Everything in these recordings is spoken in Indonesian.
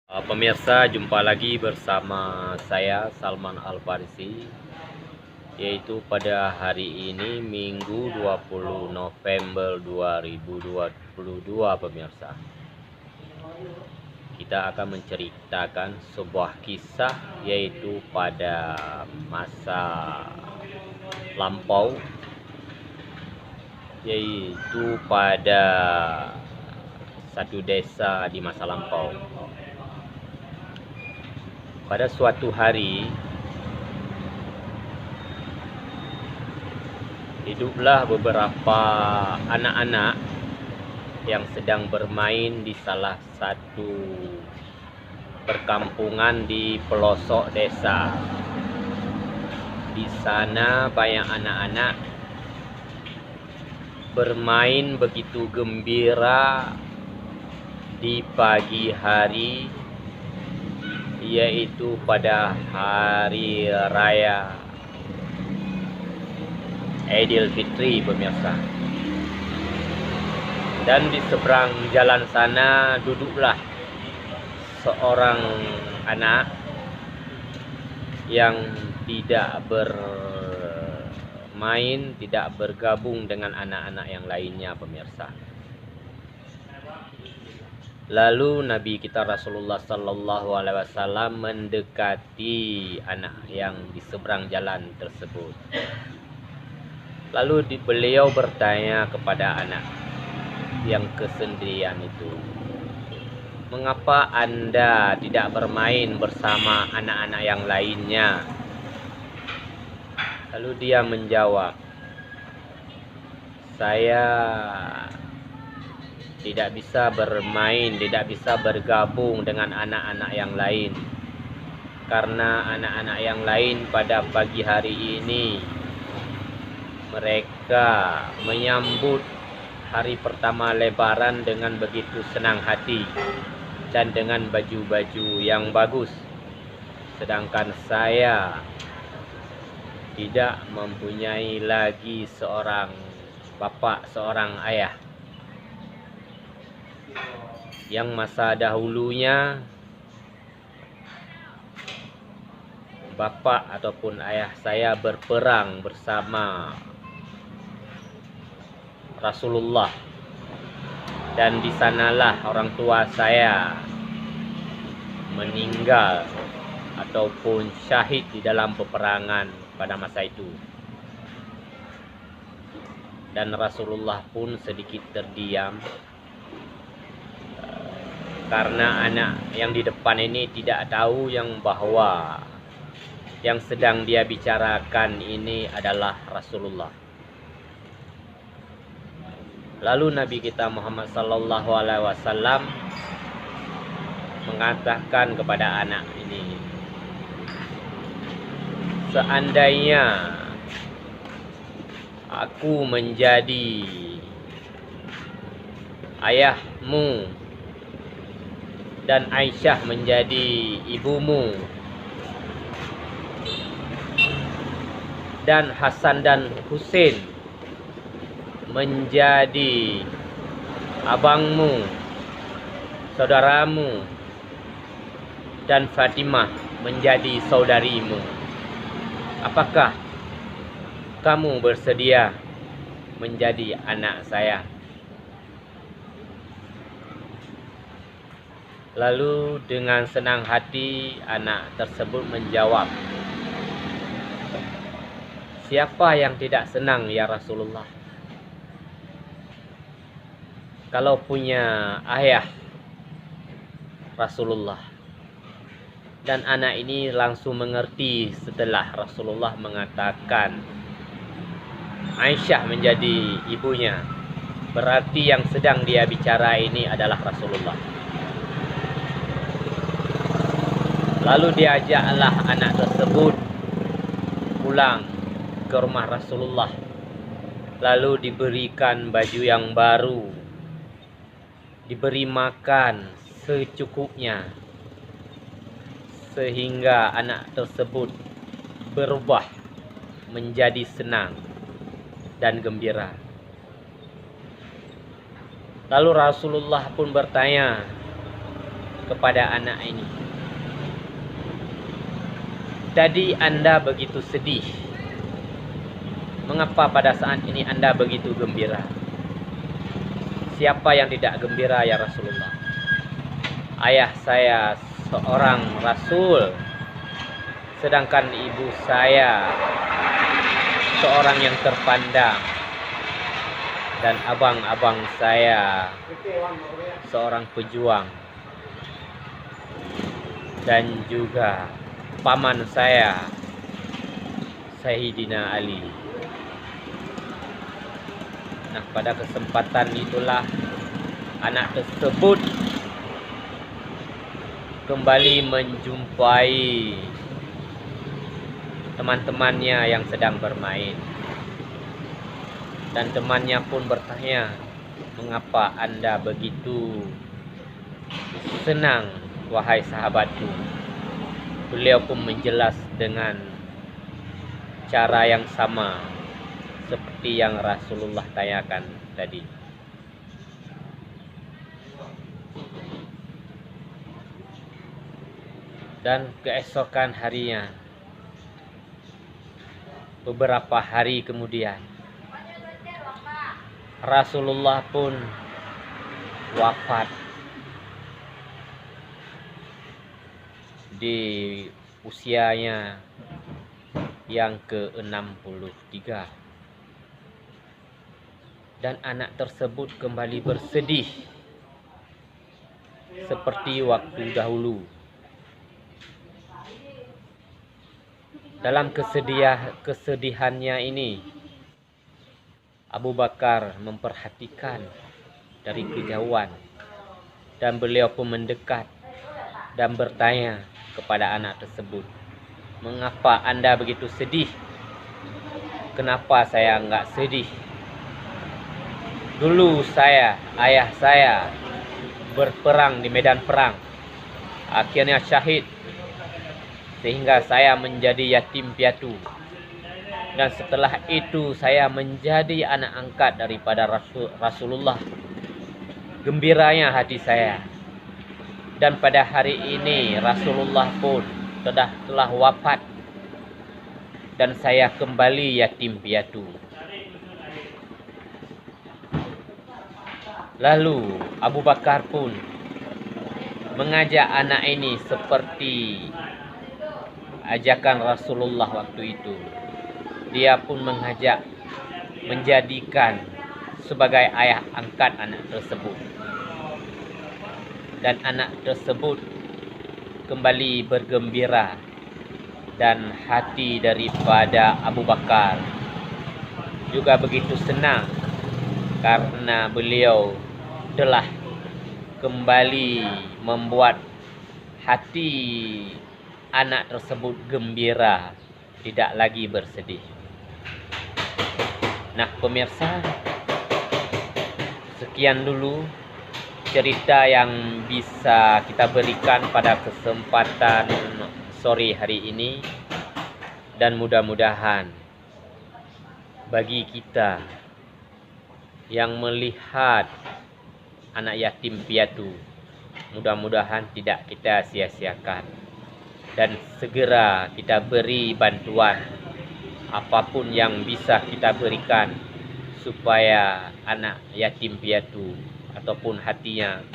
Pemirsa, jumpa lagi bersama saya Salman Al-Farisi, yaitu pada hari ini Minggu 20 November 2022. Pemirsa, kita akan menceritakan sebuah kisah, yaitu pada masa lampau, yaitu pada satu desa di masa lampau. Pada suatu hari, hiduplah beberapa anak-anak yang sedang bermain di salah satu perkampungan di pelosok desa. Di sana banyak anak-anak bermain begitu gembira di pagi hari, yaitu pada hari raya Idul Fitri, pemirsa. Dan di seberang jalan sana duduklah seorang anak yang tidak bermain, tidak bergabung dengan anak-anak yang lainnya, pemirsa. Lalu Nabi kita Rasulullah Sallallahu Alaihi Wasallam mendekati anak yang di seberang jalan tersebut. Lalu beliau bertanya kepada anak yang kesendirian itu, "Mengapa Anda tidak bermain bersama anak-anak yang lainnya?" Lalu dia menjawab, "Saya tidak bisa bermain, tidak bisa bergabung dengan anak-anak yang lain, karena anak-anak yang lain pada pagi hari ini mereka menyambut hari pertama Lebaran dengan begitu senang hati dan dengan baju-baju yang bagus, sedangkan saya tidak mempunyai lagi seorang bapak, seorang ayah yang masa dahulunya bapak ataupun ayah saya berperang bersama Rasulullah, dan di sanalah orang tua saya meninggal ataupun syahid di dalam peperangan pada masa itu." Dan Rasulullah pun sedikit terdiam, karena anak yang di depan ini tidak tahu bahwa yang sedang dia bicarakan ini adalah Rasulullah. Lalu Nabi kita Muhammad Sallallahu Alaihi Wasallam mengatakan kepada anak ini, "Seandainya aku menjadi ayahmu dan Aisyah menjadi ibumu, dan Hasan dan Husain menjadi abangmu, saudaramu, dan Fatimah menjadi saudarimu, apakah kamu bersedia menjadi anak saya?" Lalu dengan senang hati anak tersebut menjawab, "Siapa yang tidak senang ya Rasulullah? Kalau punya ayah Rasulullah." Dan anak ini langsung mengerti setelah Rasulullah mengatakan Aisyah menjadi ibunya, berarti yang sedang dia bicara ini adalah Rasulullah. Lalu diajaklah anak tersebut pulang ke rumah Rasulullah, lalu diberikan baju yang baru, diberi makan secukupnya, sehingga anak tersebut berubah menjadi senang dan gembira. Lalu Rasulullah pun bertanya, kepada anak ini. Tadi Anda begitu sedih. Mengapa pada saat ini Anda begitu gembira? Siapa yang tidak gembira ya Rasulullah? Ayah saya seorang Rasul, sedangkan ibu saya seorang yang terpandang, dan abang-abang saya seorang pejuang, dan juga paman saya Sayyidina Ali. Nah, pada kesempatan itulah anak tersebut kembali menjumpai teman-temannya yang sedang bermain. Dan temannya pun bertanya, "Mengapa Anda begitu senang, wahai sahabatku?" Beliau pun menjelas dengan cara yang sama seperti yang Rasulullah tanyakan tadi. Dan keesokan harinya, beberapa hari kemudian, Rasulullah pun wafat di usianya yang ke-63. Dan anak tersebut kembali bersedih seperti waktu dahulu. Dalam kesedihannya ini, Abu Bakar memperhatikan dari kejauhan, dan beliau pun mendekat dan bertanya kepada anak tersebut, "Mengapa Anda begitu sedih? Kenapa saya enggak sedih? Dulu ayah saya berperang di medan perang, akhirnya syahid, sehingga saya menjadi yatim piatu. Dan setelah itu saya menjadi anak angkat daripada Rasulullah. Gembiranya hati saya. Dan pada hari ini Rasulullah pun telah wafat, dan saya kembali yatim piatu." Lalu Abu Bakar pun mengajak anak ini seperti ajakan Rasulullah waktu itu. Dia pun mengajak, menjadikan sebagai ayah angkat anak tersebut. Dan anak tersebut kembali bergembira, dan hati daripada Abu Bakar juga begitu senang karena beliau telah kembali membuat hati anak tersebut gembira, tidak lagi bersedih. Nah, pemirsa, sekian dulu cerita yang bisa kita berikan pada kesempatan sore hari ini. Dan mudah-mudahan bagi kita yang melihat anak yatim piatu, mudah-mudahan tidak kita sia-siakan, dan segera kita beri bantuan apapun yang bisa kita berikan supaya anak yatim piatu ataupun hatinya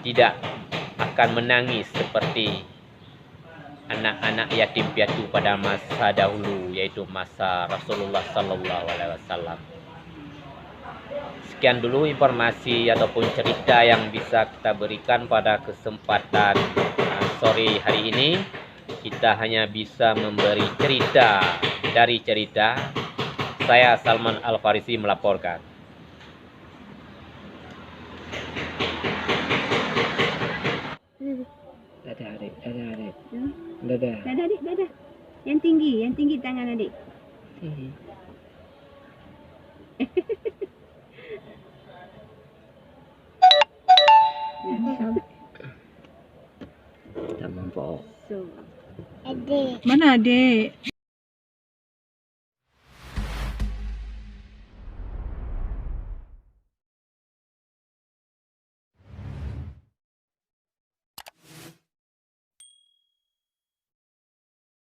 tidak akan menangis seperti anak-anak yatim piatu pada masa dahulu, yaitu masa Rasulullah Sallallahu Alaihi Wasallam. Sekian dulu informasi ataupun cerita yang bisa kita berikan pada kesempatan sore hari ini. Kita hanya bisa memberi cerita dari cerita. Saya Salman Al-Farisi melaporkan. Dadah adik, dadah adik. Dadah. Dadah adik, dadah. Yang tinggi tangan adik. Tak mampu. Adik. Mana adik?